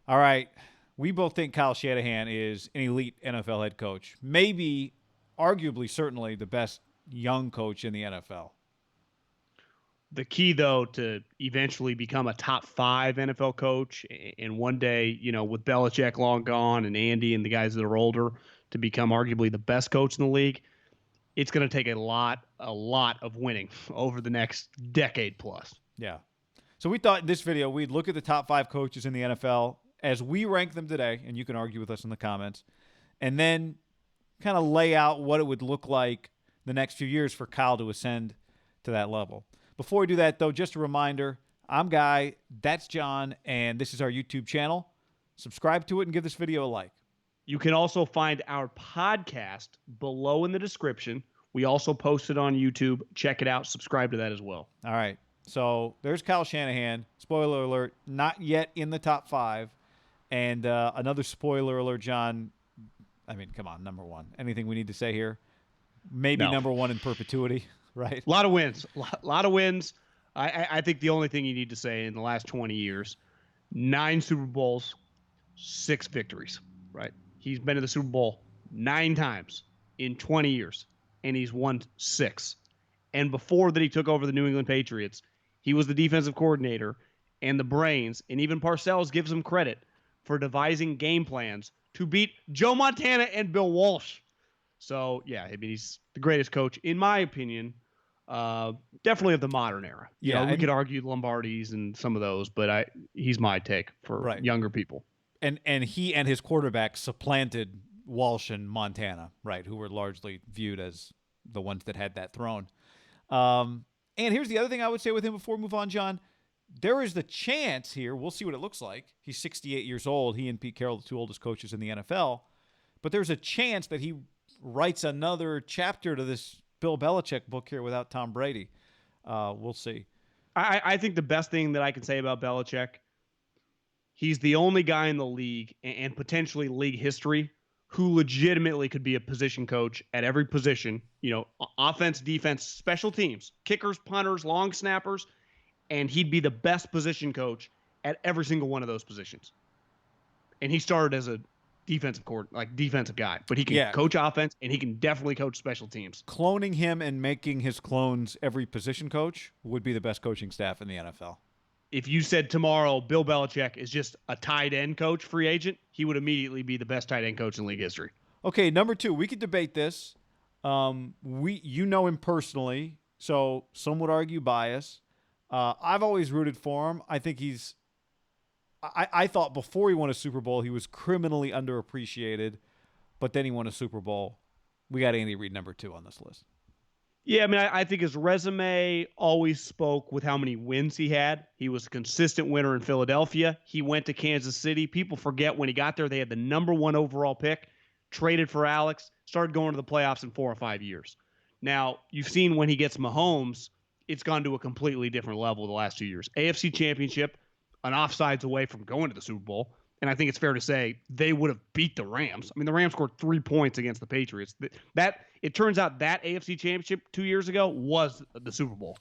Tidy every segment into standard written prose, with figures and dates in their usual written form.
All right. We both think Kyle Shanahan is an elite NFL head coach. Maybe, arguably, certainly the best young coach in the NFL. The key, though, to eventually become a top 5 NFL coach, and one day, with Belichick long gone and Andy and the guys that are older, to become arguably the best coach in the league, it's going to take a lot of winning over the next decade plus. Yeah. So we thought in this video we'd look at the top 5 coaches in the NFL as we rank them today, and you can argue with us in the comments, and then kind of lay out what it would look like the next few years for Kyle to ascend to that level. Before we do that, though, just a reminder, I'm Guy, that's John, and this is our YouTube channel. Subscribe to it and give this video a like. You can also find our podcast below in the description. We also post it on YouTube. Check it out. Subscribe to that as well. All right. So there's Kyle Shanahan. Spoiler alert, not yet in the top 5. And another spoiler alert, John. I mean, come on, number 1. Anything we need to say here? Maybe No. number 1 in perpetuity, right? A lot of wins. A lot of wins. I think the only thing you need to say in the last 20 years, 9 Super Bowls, 6 victories, right? He's been to the Super Bowl 9 times in 20 years, and he's won 6. And before that, he took over the New England Patriots. He was the defensive coordinator and the brains, and even Parcells gives him credit for devising game plans to beat Joe Montana and Bill Walsh. So, yeah, I mean, he's the greatest coach, in my opinion, definitely of the modern era. We could argue Lombardi's and some of those, but he's my take for younger people. And he and his quarterback supplanted Walsh and Montana, right, who were largely viewed as the ones that had that throne. And here's the other thing I would say with him before we move on, John. There is the chance here, we'll see what it looks like. He's 68 years old. He and Pete Carroll, the 2 oldest coaches in the NFL. But there's a chance that he writes another chapter to this Bill Belichick book here without Tom Brady. We'll see. I think the best thing that I can say about Belichick, he's the only guy in the league and potentially league history who legitimately could be a position coach at every position, offense, defense, special teams, kickers, punters, long snappers, and he'd be the best position coach at every single one of those positions. And he started as a defensive guy, but he can coach offense and he can definitely coach special teams. Cloning him and making his clones every position coach would be the best coaching staff in the NFL. If you said tomorrow Bill Belichick is just a tight end coach, free agent, he would immediately be the best tight end coach in league history. Okay, number 2, we could debate this. You know him personally, so some would argue bias. I've always rooted for him. I think I thought before he won a Super Bowl, he was criminally underappreciated, but then he won a Super Bowl. We got Andy Reid number 2 on this list. Yeah, I mean, I think his resume always spoke with how many wins he had. He was a consistent winner in Philadelphia. He went to Kansas City. People forget when he got there, they had the number 1 overall pick, traded for Alex, started going to the playoffs in 4 or 5 years. Now, you've seen when he gets Mahomes, it's gone to a completely different level the last 2 years. AFC Championship, an offsides away from going to the Super Bowl. And I think it's fair to say they would have beat the Rams. I mean, the Rams scored 3 points against the Patriots. It turns out that AFC Championship 2 years ago was the Super Bowl.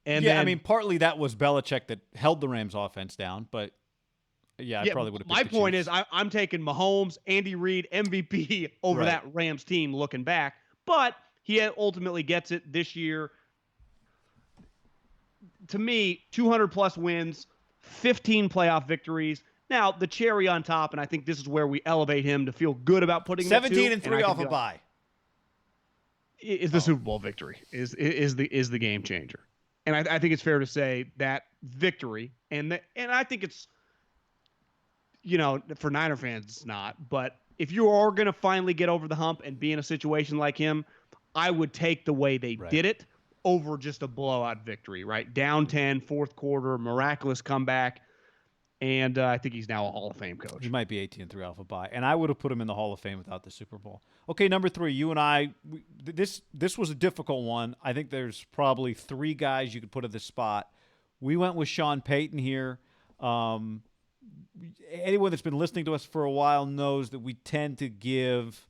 And I mean, partly that was Belichick that held the Rams offense down, but I probably would have. My point is, I'm taking Mahomes, Andy Reid, MVP over that Rams team looking back, but he ultimately gets it this year. To me, 200-plus wins, 15 playoff victories. Now, the cherry on top, and I think this is where we elevate him to feel good about putting 17-3 off a bye. Is the Super Bowl victory, is the game changer. And I think it's fair to say that victory, and I think it's, for Niner fans, it's not. But if you are going to finally get over the hump and be in a situation like him, I would take the way they did it over just a blowout victory, right? Down 10, fourth quarter, miraculous comeback. And I think he's now a Hall of Fame coach. He might be 18-3 off a bye. And I would have put him in the Hall of Fame without the Super Bowl. Okay, number 3, you and I, this was a difficult one. I think there's probably 3 guys you could put at this spot. We went with Sean Payton here. Anyone that's been listening to us for a while knows that we tend to give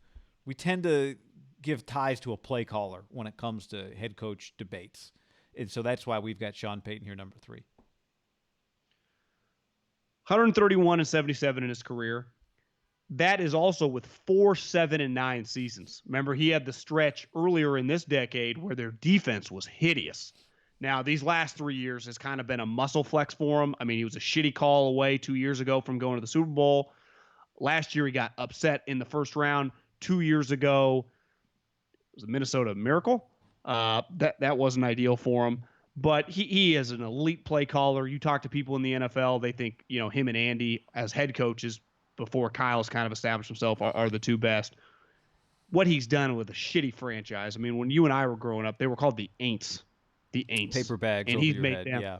ties to a play caller when it comes to head coach debates. And so that's why we've got Sean Payton here, number 3. 131 and 77 in his career. That is also with 4, 7, and 9 seasons. Remember, he had the stretch earlier in this decade where their defense was hideous. Now, these last 3 years has kind of been a muscle flex for him. I mean, he was a shitty call away 2 years ago from going to the Super Bowl. Last year, he got upset in the first round. 2 years ago, it was a Minnesota Miracle. That wasn't ideal for him. But he is an elite play caller. You talk to people in the NFL, they think, him and Andy as head coaches before Kyle's kind of established himself are the two best. What he's done with a shitty franchise. I mean, when you and I were growing up, they were called the Aints. The Aints. Paper bags and over he's your made head. them Yeah.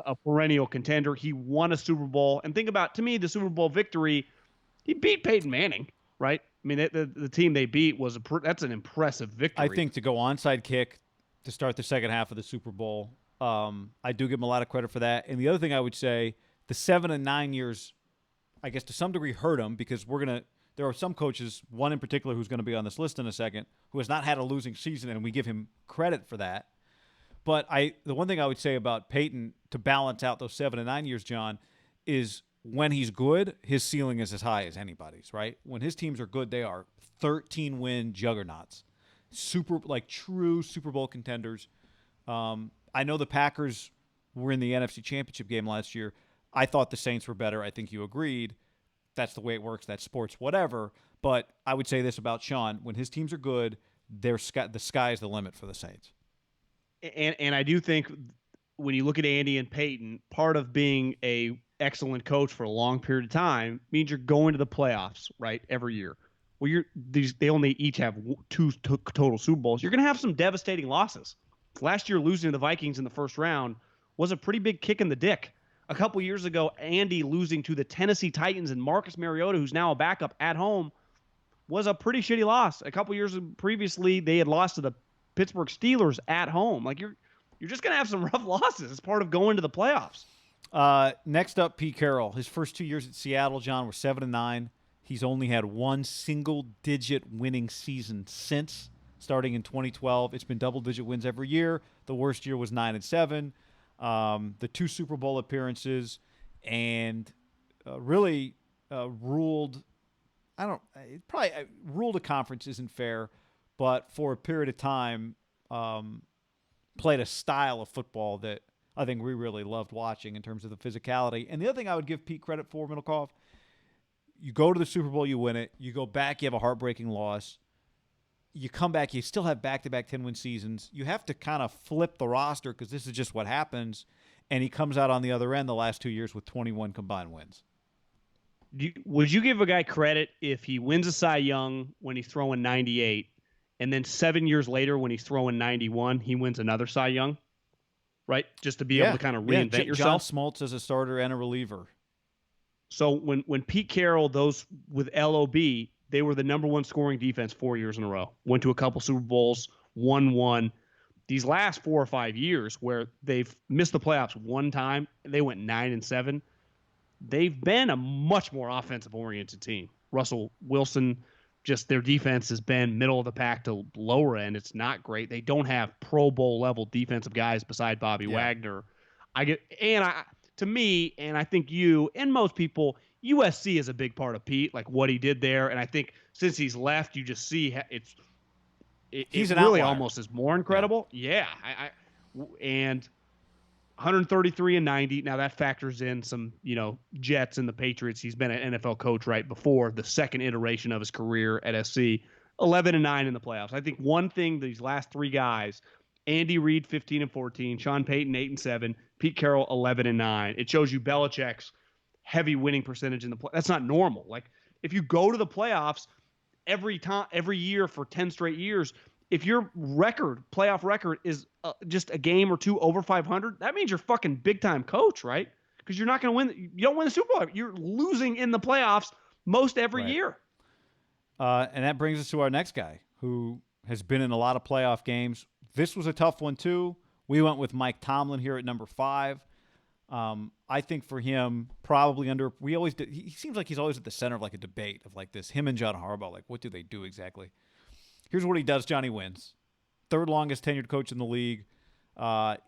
a perennial contender. He won a Super Bowl. And think about, to me, the Super Bowl victory, he beat Peyton Manning, right? I mean, the team they beat that's an impressive victory. I think to go onside kick to start the second half of the Super Bowl, I do give him a lot of credit for that. And the other thing I would say, the 7 and 9 years, I guess to some degree hurt him because there are some coaches, one in particular who's going to be on this list in a second, who has not had a losing season, and we give him credit for that. But the one thing I would say about Peyton to balance out those 7 and 9 years, John, is when he's good, his ceiling is as high as anybody's, right? When his teams are good, they are 13-win juggernauts. True Super Bowl contenders. I know the Packers were in the NFC Championship game last year. I thought the Saints were better. I think you agreed. That's the way it works. That's sports, whatever. But I would say this about Sean. When his teams are good, the sky is the limit for the Saints. And I do think when you look at Andy and Peyton, part of being a excellent coach for a long period of time means you're going to the playoffs, right, every year. Well, they only each have 2 total Super Bowls. You're going to have some devastating losses. Last year, losing to the Vikings in the first round was a pretty big kick in the dick. A couple years ago, Andy losing to the Tennessee Titans and Marcus Mariota, who's now a backup at home, was a pretty shitty loss. A couple years previously, they had lost to the Pittsburgh Steelers at home. Like you're just gonna have some rough losses as part of going to the playoffs. Next up, Pete Carroll. His first 2 years at Seattle, John, were 7 and 9. He's only had one single-digit winning season since starting in 2012. It's been double-digit wins every year. The worst year was 9 and 7. The 2 Super Bowl appearances, and really ruled. Ruled a conference isn't fair, but for a period of time, played a style of football that I think we really loved watching in terms of the physicality. And the other thing I would give Pete credit for, Middlecoff, you go to the Super Bowl, you win it. You go back, you have a heartbreaking loss. You come back, you still have back-to-back 10-win seasons. You have to kind of flip the roster because this is just what happens. And he comes out on the other end the last 2 years with 21 combined wins. Would you give a guy credit if he wins a Cy Young when he's throwing 98, and then 7 years later when he's throwing 91, he wins another Cy Young? Right? Just to be able to kind of reinvent yourself. John Smoltz as a starter and a reliever. So when Pete Carroll, those with LOB, they were the number 1 scoring defense 4 years in a row. Went to a couple Super Bowls, won one. These last 4 or 5 years where they've missed the playoffs one time, they went 9 and 7. They've been a much more offensive-oriented team. Russell Wilson, just their defense has been middle of the pack to lower end. It's not great. They don't have Pro Bowl level defensive guys beside Bobby Wagner. To me, and I think you and most people, USC is a big part of Pete, like what he did there. And I think since he's left, you just see he's really outlier. Almost is more incredible. Yeah. And 133 and 90. Now that factors in some, Jets and the Patriots. He's been an NFL coach right before the second iteration of his career at SC. 11 and 9 in the playoffs. I think one thing these last 3 guys, Andy Reid 15 and 14, Sean Payton 8 and 7, Pete Carroll 11 and 9. It shows you Belichick's heavy winning percentage in the play. That's not normal. Like if you go to the playoffs every year for 10 straight years, if your playoff record is just a game or 2 over 500, that means you're fucking big time coach, right? Because you're not going to win. You don't win the Super Bowl. You're losing in the playoffs most every year. And that brings us to our next guy who has been in a lot of playoff games. This was a tough one too. We went with Mike Tomlin here at number 5. I think for him, probably he seems like he's always at the center of like a debate of like this, him and John Harbaugh, like what do they do exactly? Here's what he does, Johnny wins. 3rd longest tenured coach in the league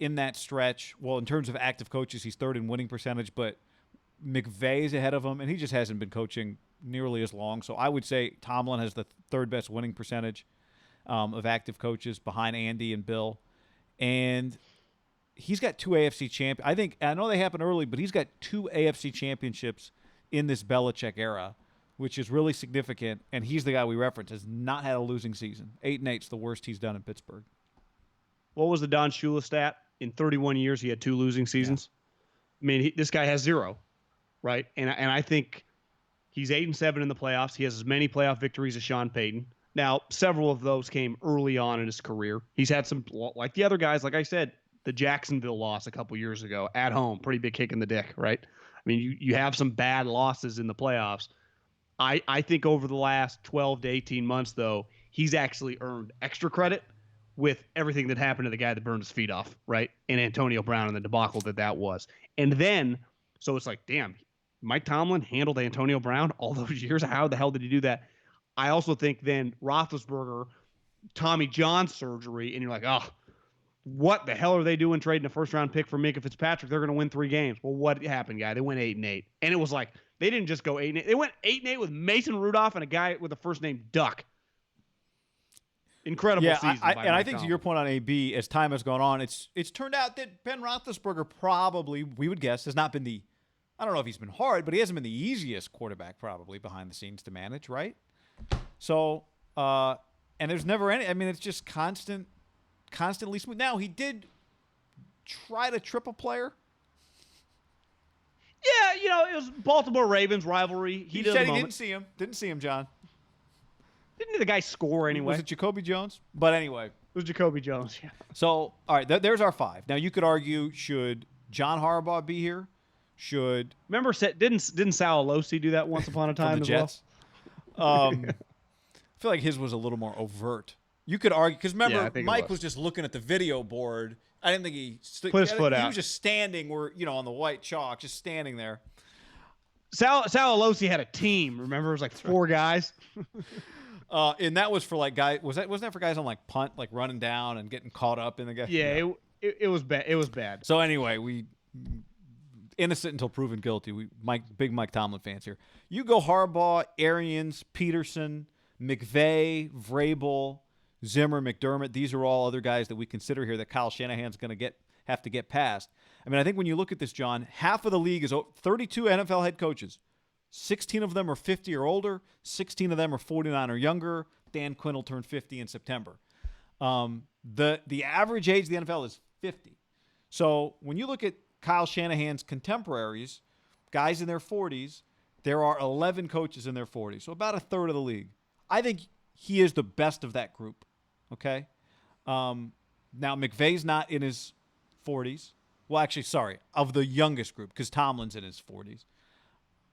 in that stretch. Well, in terms of active coaches, he's 3rd in winning percentage, but McVay's ahead of him, and he just hasn't been coaching nearly as long. So I would say Tomlin has the third best winning percentage of active coaches behind Andy and Bill. And he's got 2 AFC champions. I know they happened early, but he's got 2 AFC championships in this Belichick era, which is really significant. And he's the guy we reference, has not had a losing season. 8-8's the worst he's done in Pittsburgh. What was the Don Shula stat? In 31 years, he had 2 losing seasons. Yeah. I mean, this guy has 0, right? And I think he's 8-7 in the playoffs. He has as many playoff victories as Sean Payton. Now, several of those came early on in his career. He's had some, like the other guys, like I said, the Jacksonville loss a couple years ago at home, pretty big kick in the dick, right? I mean, you have some bad losses in the playoffs. I think over the last 12 to 18 months, though, he's actually earned extra credit with everything that happened to the guy that burned his feet off, right? And Antonio Brown and the debacle that was. And then, so it's like, damn, Mike Tomlin handled Antonio Brown all those years. How the hell did he do that? I also think then Roethlisberger, Tommy John surgery, and you're like, oh, what the hell are they doing trading a first-round pick for Minka Fitzpatrick? They're going to win 3 games. Well, what happened, guy? They went 8-8. And it was like, they didn't just go 8-8. They went 8-8 with Mason Rudolph and a guy with the first name Duck. Incredible season. I think to your point on AB, as time has gone on, it's turned out that Ben Roethlisberger probably, we would guess, has not been I don't know if he's been hard, but he hasn't been the easiest quarterback probably behind the scenes to manage, right? So, and there's never any, I mean, it's just constantly smooth. Now, he did try to trip a player. Yeah, it was Baltimore Ravens rivalry. He said he didn't see him. Didn't see him, John. Didn't the guy score anyway? Was it Jacoby Jones? But anyway. It was Jacoby Jones, yeah. So, all right, there's our 5. Now, you could argue, should John Harbaugh be here? Remember, didn't Sal Alosi do that once upon a time as Jets? Well? I feel like his was a little more overt. You could argue, because remember, Mike was just looking at the video board. I didn't think he put his foot out. He was just standing on the white chalk, just standing there. Sal Alosi had a team. Remember, it was like 4 guys. And that was for like guys. Wasn't that for guys on like punt, like running down and getting caught up in the guy? Yeah, it was bad. It was bad. So anyway, we innocent until proven guilty. Big Mike Tomlin fans here. You go Harbaugh, Arians, Peterson, McVay, Vrabel, Zimmer, McDermott. These are all other guys that we consider here that Kyle Shanahan's going to have to get past. I mean, I think when you look at this, John, half of the league is 32 NFL head coaches. 16 of them are 50 or older. 16 of them are 49 or younger. Dan Quinn will turn 50 in September. The average age of the NFL is 50. So when you look at Kyle Shanahan's contemporaries, guys in their 40s, there are 11 coaches in their 40s, so about a third of the league. I think he is the best of that group, okay? Now, McVay's not in his 40s. Well, actually, sorry, of the youngest group, because Tomlin's in his 40s.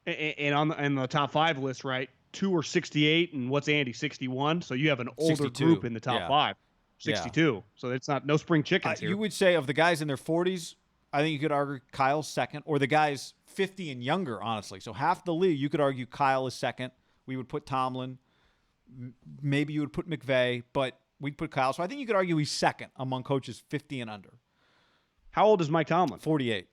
And on the top 5 list, right, 2 are 68, and what's Andy, 61? So you have an older 62. Group in the top 5. 62. Yeah. So it's no spring chickens here. You would say of the guys in their 40s, I think you could argue Kyle's second, or the guys 50 and younger, honestly. So half the league, you could argue Kyle is second. We would put Tomlin. Maybe you would put McVay, but we'd put Kyle. So I think you could argue he's second among coaches 50 and under. How old is Mike Tomlin? 48.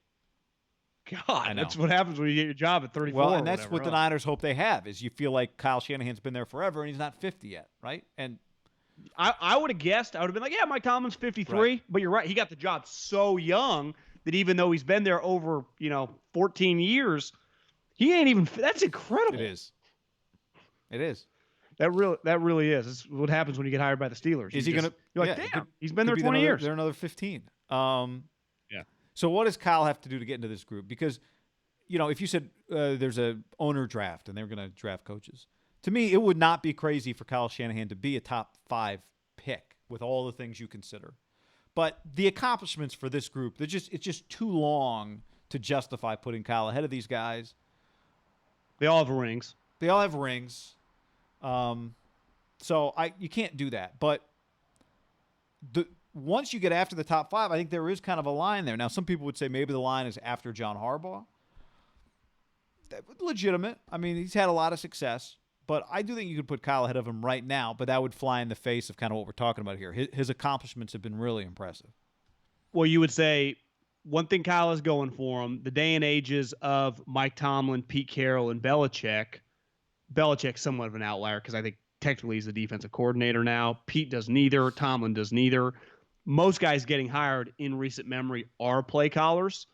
God, that's what happens when you get your job at 34. Well, and that's what the Niners hope they have, is you feel like Kyle Shanahan's been there forever and he's not 50 yet, right? And I would have guessed. I would have been like, yeah, Mike Tomlin's 53. Right. But you're right. He got the job so young that even though he's been there over, 14 years, he ain't even – that's incredible. It is. That really is. It's what happens when you get hired by the Steelers. Is he going to – You're like, damn, he's been there 20 years. They're another 15. Yeah. So what does Kyle have to do to get into this group? Because, if you said there's a owner draft and they're going to draft coaches, to me it would not be crazy for Kyle Shanahan to be a top 5 pick with all the things you consider. But the accomplishments for this group, it's just too long to justify putting Kyle ahead of these guys. They all have rings. So you can't do that. But once you get after the top 5, I think there is kind of a line there. Now, some people would say maybe the line is after John Harbaugh. Legitimate. I mean, he's had a lot of success. But I do think you could put Kyle ahead of him right now, but that would fly in the face of kind of what we're talking about here. His accomplishments have been really impressive. Well, you would say one thing Kyle is going for him, the day and ages of Mike Tomlin, Pete Carroll, and Belichick. Belichick's somewhat of an outlier because I think technically he's the defensive coordinator now. Pete does neither. Tomlin does neither. Most guys getting hired in recent memory are play callers,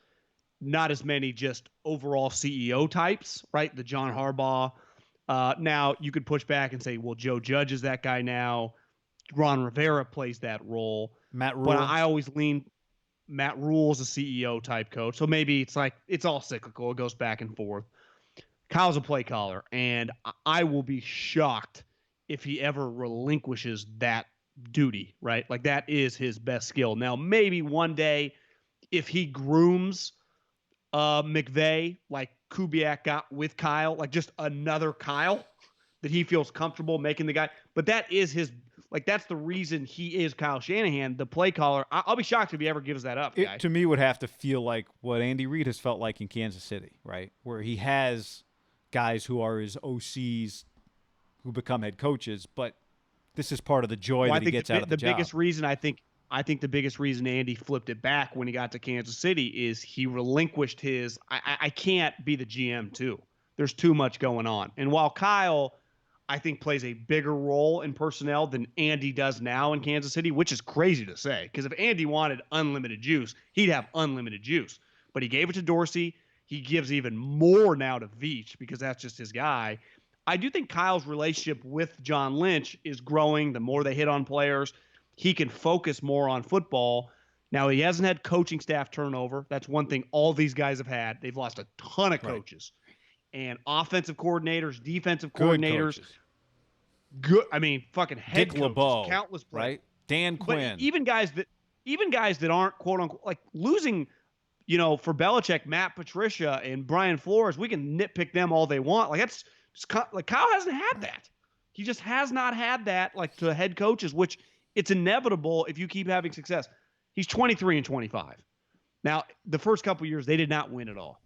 not as many just overall CEO types, right? The John Harbaugh. Now, you could push back and say, well, Joe Judge is that guy now. Ron Rivera plays that role. Matt But Rule. I always lean Matt Rule's a CEO type coach. So maybe it's like it's all cyclical. It goes back and forth. Kyle's a play caller, and I will be shocked if he ever relinquishes that duty, right? Like that is his best skill. Now, maybe one day if he grooms McVay like Kubiak got with Kyle, like just another Kyle that he feels comfortable making the guy. But that is his, like that's the reason he is Kyle Shanahan, the play caller. I'll be shocked if he ever gives that up, guy. It to me would have to feel like what Andy Reid has felt like in Kansas City, right? Where he has guys who are his OCs who become head coaches, but this is part of the joy that he gets out of the job. Biggest reason I think the biggest reason Andy flipped it back when he got to Kansas City is he relinquished his I can't be the GM too. There's too much going on. And while Kyle I think plays a bigger role in personnel than Andy does now in Kansas City, which is crazy to say because if Andy wanted unlimited juice, he'd have unlimited juice. But he gave it to Dorsey. He gives even more now to Veach because that's just his guy. I do think Kyle's relationship with John Lynch is growing. The more they hit on players, he can focus more on football. Now, he hasn't had coaching staff turnover. That's one thing all these guys have had. They've lost a ton of coaches. Right. And offensive coordinators, defensive coordinators. Good. I mean, fucking head Dick coaches, LeBeau, countless players. Right? Dan Quinn. But even guys that aren't quote unquote like losing, for Belichick, Matt Patricia and Brian Flores, we can nitpick them all they want. Like that's just like Kyle hasn't had that. He just has not had that like to head coaches, which it's inevitable if you keep having success. He's 23 and 25. Now, the first couple of years, they did not win at all.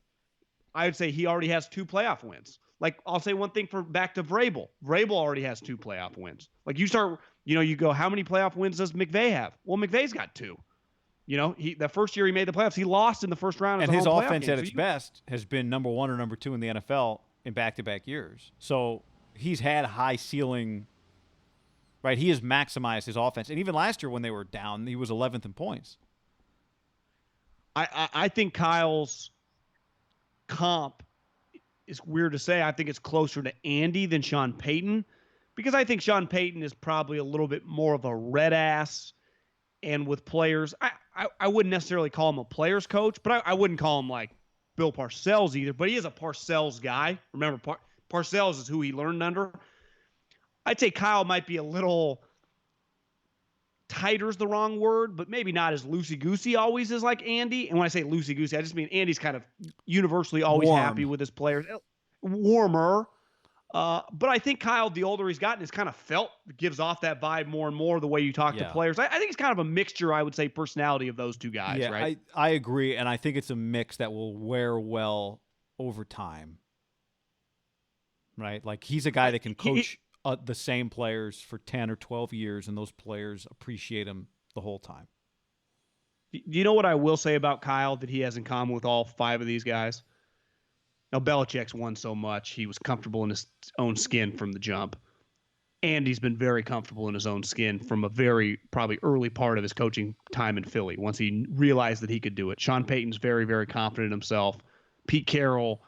I would say he already has 2 playoff wins. Like, I'll say one thing back to Vrabel. Vrabel already has 2 playoff wins. Like, you start, you go, how many playoff wins does McVay have? Well, McVay's got 2. The first year he made the playoffs, he lost in the first round. And his offense at its best has been number 1 or number 2 in the NFL in back-to-back years. So he's had high ceiling. Right, he has maximized his offense, and even last year when they were down, he was 11th in points. I think Kyle's comp is weird to say. I think it's closer to Andy than Sean Payton, because I think Sean Payton is probably a little bit more of a red ass, and with players, I wouldn't necessarily call him a players coach, but I wouldn't call him like Bill Parcells either. But he is a Parcells guy. Remember, Parcells is who he learned under. I'd say Kyle might be a little tighter is the wrong word, but maybe not as loosey-goosey always as like Andy. And when I say loosey-goosey, I just mean Andy's kind of universally always happy with his players. Warmer. But I think Kyle, the older he's gotten, has kind of gives off that vibe more and more the way you talk to players. I think it's kind of a mixture, I would say, personality of those two guys, right? I agree, and I think it's a mix that will wear well over time. Right? Like, he's a guy that can coach the same players for 10 or 12 years, and those players appreciate him the whole time. You know what I will say about Kyle that he has in common with all 5 of these guys? Now, Belichick's won so much. He was comfortable in his own skin from the jump. Andy's been very comfortable in his own skin from a very probably early part of his coaching time in Philly once he realized that he could do it. Sean Payton's very, very confident in himself. Pete Carroll,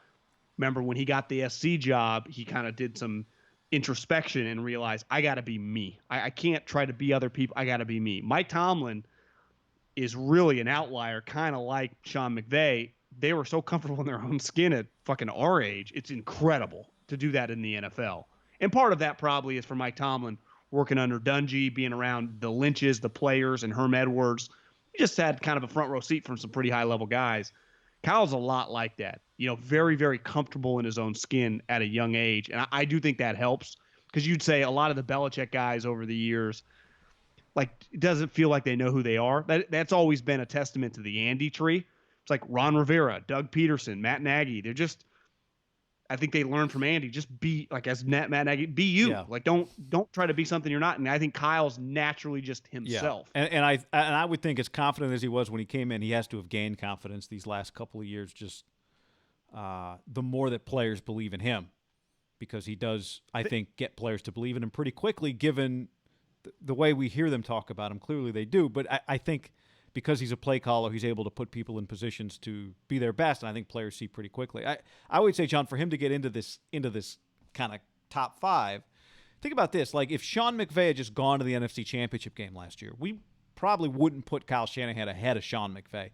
remember when he got the SC job, he kind of did some introspection and realized, I got to be me. I can't try to be other people. I got to be me. Mike Tomlin is really an outlier, kind of like Sean McVay. They were so comfortable in their own skin at fucking our age. It's incredible to do that in the NFL. And part of that probably is for Mike Tomlin working under Dungy, being around the Lynches, the players, and Herm Edwards. He just had kind of a front row seat from some pretty high-level guys. Kyle's a lot like that. Very, very comfortable in his own skin at a young age. And I do think that helps because you'd say a lot of the Belichick guys over the years, like, it doesn't feel like they know who they are. That's always been a testament to the Andy tree. It's like Ron Rivera, Doug Peterson, Matt Nagy. I think they learned from Andy. Just be like, as Matt Nagy, be you. Yeah. Like, don't try to be something you're not. And I think Kyle's naturally just Yeah, himself. and I would think as confident as he was when he came in, he has to have gained confidence these last couple of years. Just the more that players believe in him, because he does, I think, get players to believe in him pretty quickly, given the way we hear them talk about him. Clearly, they do. But I think because he's a play caller, he's able to put people in positions to be their best, and I think players see pretty quickly. I would say, John, for him to get into this kind of top five. Think about this. Like, if Sean McVay had just gone to the NFC Championship game last year, we probably wouldn't put Kyle Shanahan ahead of Sean McVay.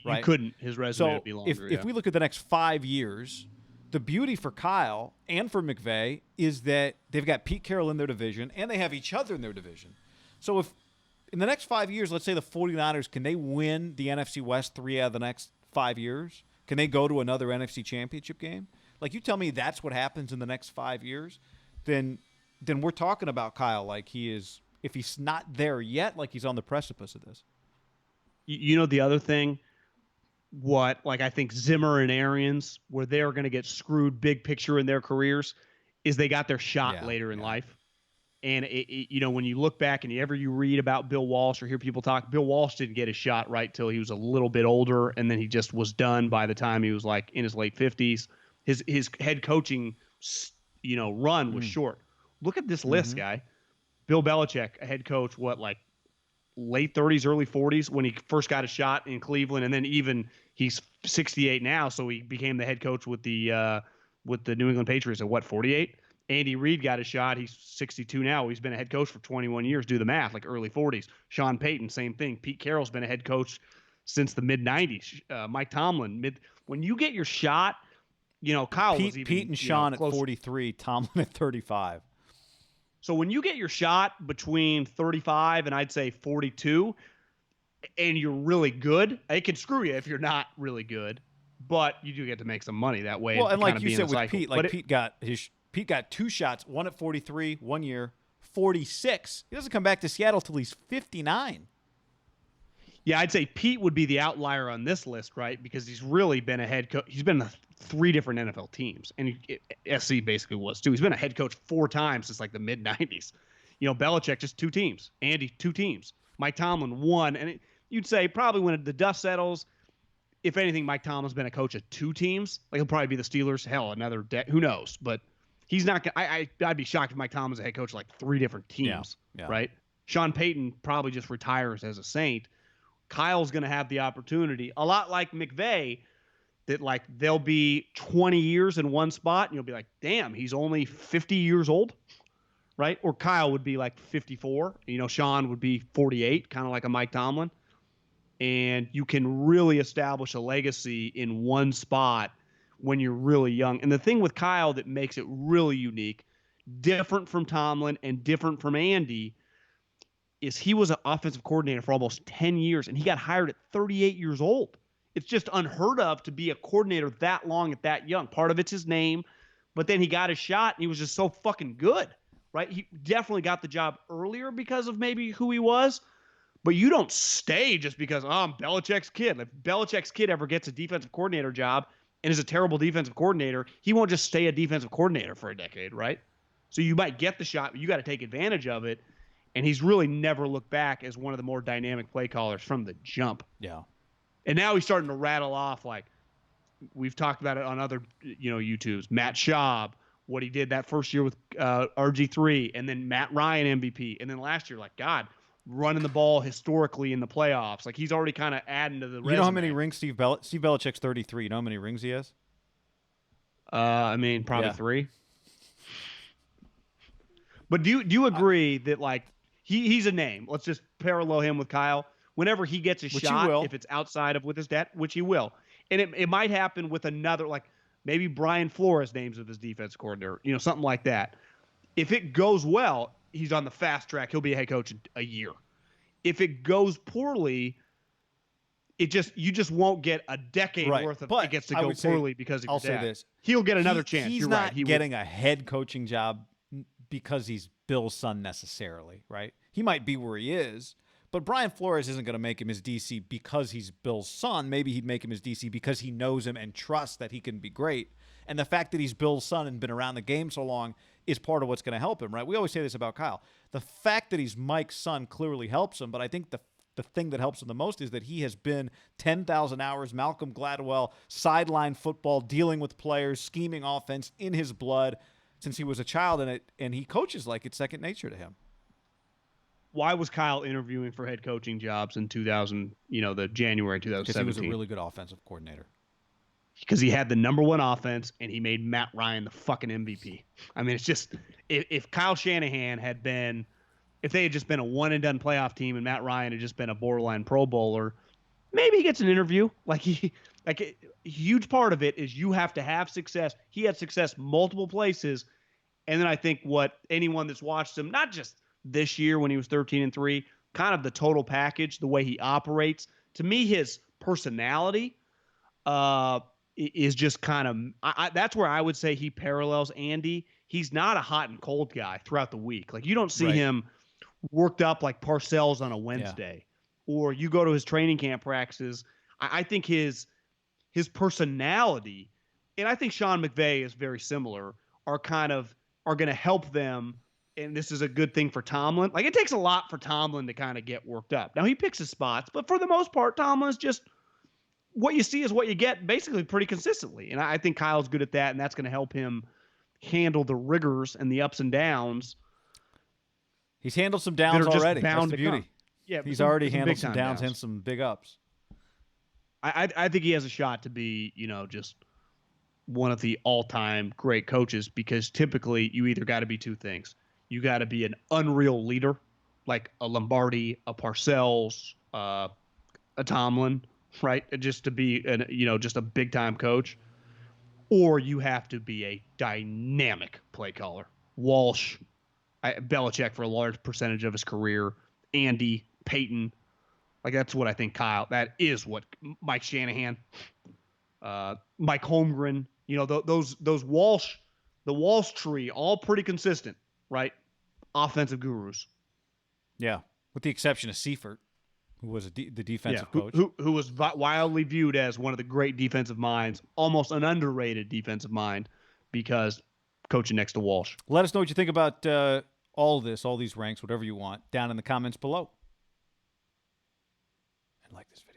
Right? You couldn't. His resume would be longer. If we look at the next 5 years, the beauty for Kyle and for McVay is that they've got Pete Carroll in their division, and they have each other in their division. So if in the next 5 years, let's say the 49ers, can they win the NFC West 3 out of the next 5 years? Can they go to another NFC Championship game? Like, you tell me that's what happens in the next 5 years, then we're talking about Kyle like he is, if he's not there yet, like he's on the precipice of this. You know, the other thing, I think Zimmer and Arians, where they're going to get screwed big picture in their careers, is they got their shot later in life. And, when you look back and you read about Bill Walsh or hear people talk, Bill Walsh didn't get his shot right till he was a little bit older, and then he just was done by the time he was like in his late 50s. His head coaching, run was short. Look at this list, guy. Bill Belichick, a head coach, late 30s, early 40s when he first got a shot in Cleveland, and then even he's 68 now, so he became the head coach with the New England Patriots at 48? Andy Reid got a shot. He's 62 now. He's been a head coach for 21 years. Do the math, like early 40s. Sean Payton, same thing. Pete Carroll's been a head coach since the mid-90s. Mike Tomlin, when you get your shot, Kyle was even Pete and Sean at close. 43, Tomlin at 35. So when you get your shot between 35 and I'd say 42, and you're really good, it can screw you if you're not really good, but you do get to make some money that way. Well, and like you said with cycle. Pete, Pete got 2 shots, one at 43, 1 year, 46. He doesn't come back to Seattle till he's 59. Yeah, I'd say Pete would be the outlier on this list, right? Because he's really been a head coach. He's been in 3 different NFL teams, and SC basically was too. He's been a head coach 4 times since like the mid '90s. Belichick just 2 teams, Andy 2 teams, Mike Tomlin 1, and you'd say probably when the dust settles, if anything, Mike Tomlin's been a coach of 2 teams. Like, he'll probably be the Steelers. Hell, another who knows? But he's not. I'd be shocked if Mike Tomlin's a head coach of like 3 different teams, right? Sean Payton probably just retires as a Saint. Kyle's going to have the opportunity, a lot like McVay, that like they'll be 20 years in one spot, and you'll be like, damn, he's only 50 years old, right? Or Kyle would be like 54. Sean would be 48, kind of like a Mike Tomlin. And you can really establish a legacy in one spot when you're really young. And the thing with Kyle that makes it really unique, different from Tomlin and different from Andy, is he was an offensive coordinator for almost 10 years, and he got hired at 38 years old. It's just unheard of to be a coordinator that long at that young. Part of it's his name, but then he got his shot, and he was just so fucking good, right? He definitely got the job earlier because of maybe who he was, but you don't stay just because, I'm Belichick's kid. If Belichick's kid ever gets a defensive coordinator job and is a terrible defensive coordinator, he won't just stay a defensive coordinator for a decade, right? So you might get the shot, but you got to take advantage of it. And he's really never looked back as one of the more dynamic play callers from the jump. Yeah. And now he's starting to rattle off, like we've talked about it on other, YouTubes. Matt Schaub, what he did that first year with RG3, and then Matt Ryan MVP, and then last year, like, God, running the ball historically in the playoffs. Like, he's already kind of adding to the resume. You know how many rings Steve Belichick's 33. You know how many rings he has? Probably 3. But do you agree that like he's a name? Let's just parallel him with Kyle. Whenever he gets a shot, if it's outside of with his dad, which he will, and it might happen with another, like maybe Brian Flores names of his defense coordinator, something like that. If it goes well, he's on the fast track. He'll be a head coach in a year. If it goes poorly, you just won't get a decade worth of it gets to go poorly because of your dad. I'll say this: he'll get another chance. He's You're not right. He getting a head coaching job because he's Bill's son necessarily, right? He might be where he is, but Brian Flores isn't going to make him his DC because he's Bill's son. Maybe he'd make him his DC because he knows him and trusts that he can be great. And the fact that he's Bill's son and been around the game so long is part of what's going to help him, right? We always say this about Kyle. The fact that he's Mike's son clearly helps him, but I think the thing that helps him the most is that he has been 10,000 hours Malcolm Gladwell, sideline football, dealing with players, scheming offense in his blood since he was a child, and he coaches like it's second nature to him. Why was Kyle interviewing for head coaching jobs in 2000, the January 2017? Because he was a really good offensive coordinator. Because he had the number one offense and he made Matt Ryan the fucking MVP. I mean, it's just, if Kyle Shanahan had been, if they had just been a one and done playoff team and Matt Ryan had just been a borderline Pro Bowler, maybe he gets an interview. A huge part of it is you have to have success. He had success multiple places. And then I think what anyone that's watched him, not just this year when he was 13-3, kind of the total package, the way he operates, to me, his personality is just kind of, that's where I would say he parallels Andy. He's not a hot and cold guy throughout the week. Like, you don't see him worked up like Parcells on a Wednesday, or you go to his training camp practices. I think his personality, and I think Sean McVay is very similar, are going to help them. And this is a good thing for Tomlin. Like, it takes a lot for Tomlin to kind of get worked up. Now, he picks his spots, but for the most part, Tomlin is just, what you see is what you get, basically pretty consistently. And I think Kyle's good at that, and that's going to help him handle the rigors and the ups and downs. He's handled some downs already. That's the beauty. Yeah, he's already handled some downs and some big ups. I think he has a shot to be, just one of the all-time great coaches, because typically you either got to be two things. You got to be an unreal leader, like a Lombardi, a Parcells, a Tomlin, right? Just to be just a big-time coach. Or you have to be a dynamic play caller. Walsh, Belichick for a large percentage of his career, Andy, Payton. Like, that's what I think that is what Mike Shanahan, Mike Holmgren, those Walsh, the Walsh tree, all pretty consistent, right? Offensive gurus. Yeah, with the exception of Seifert, who was the defensive coach. Who was wildly viewed as one of the great defensive minds, almost an underrated defensive mind, because coaching next to Walsh. Let us know what you think about all these ranks, whatever you want, down in the comments below. And like this video.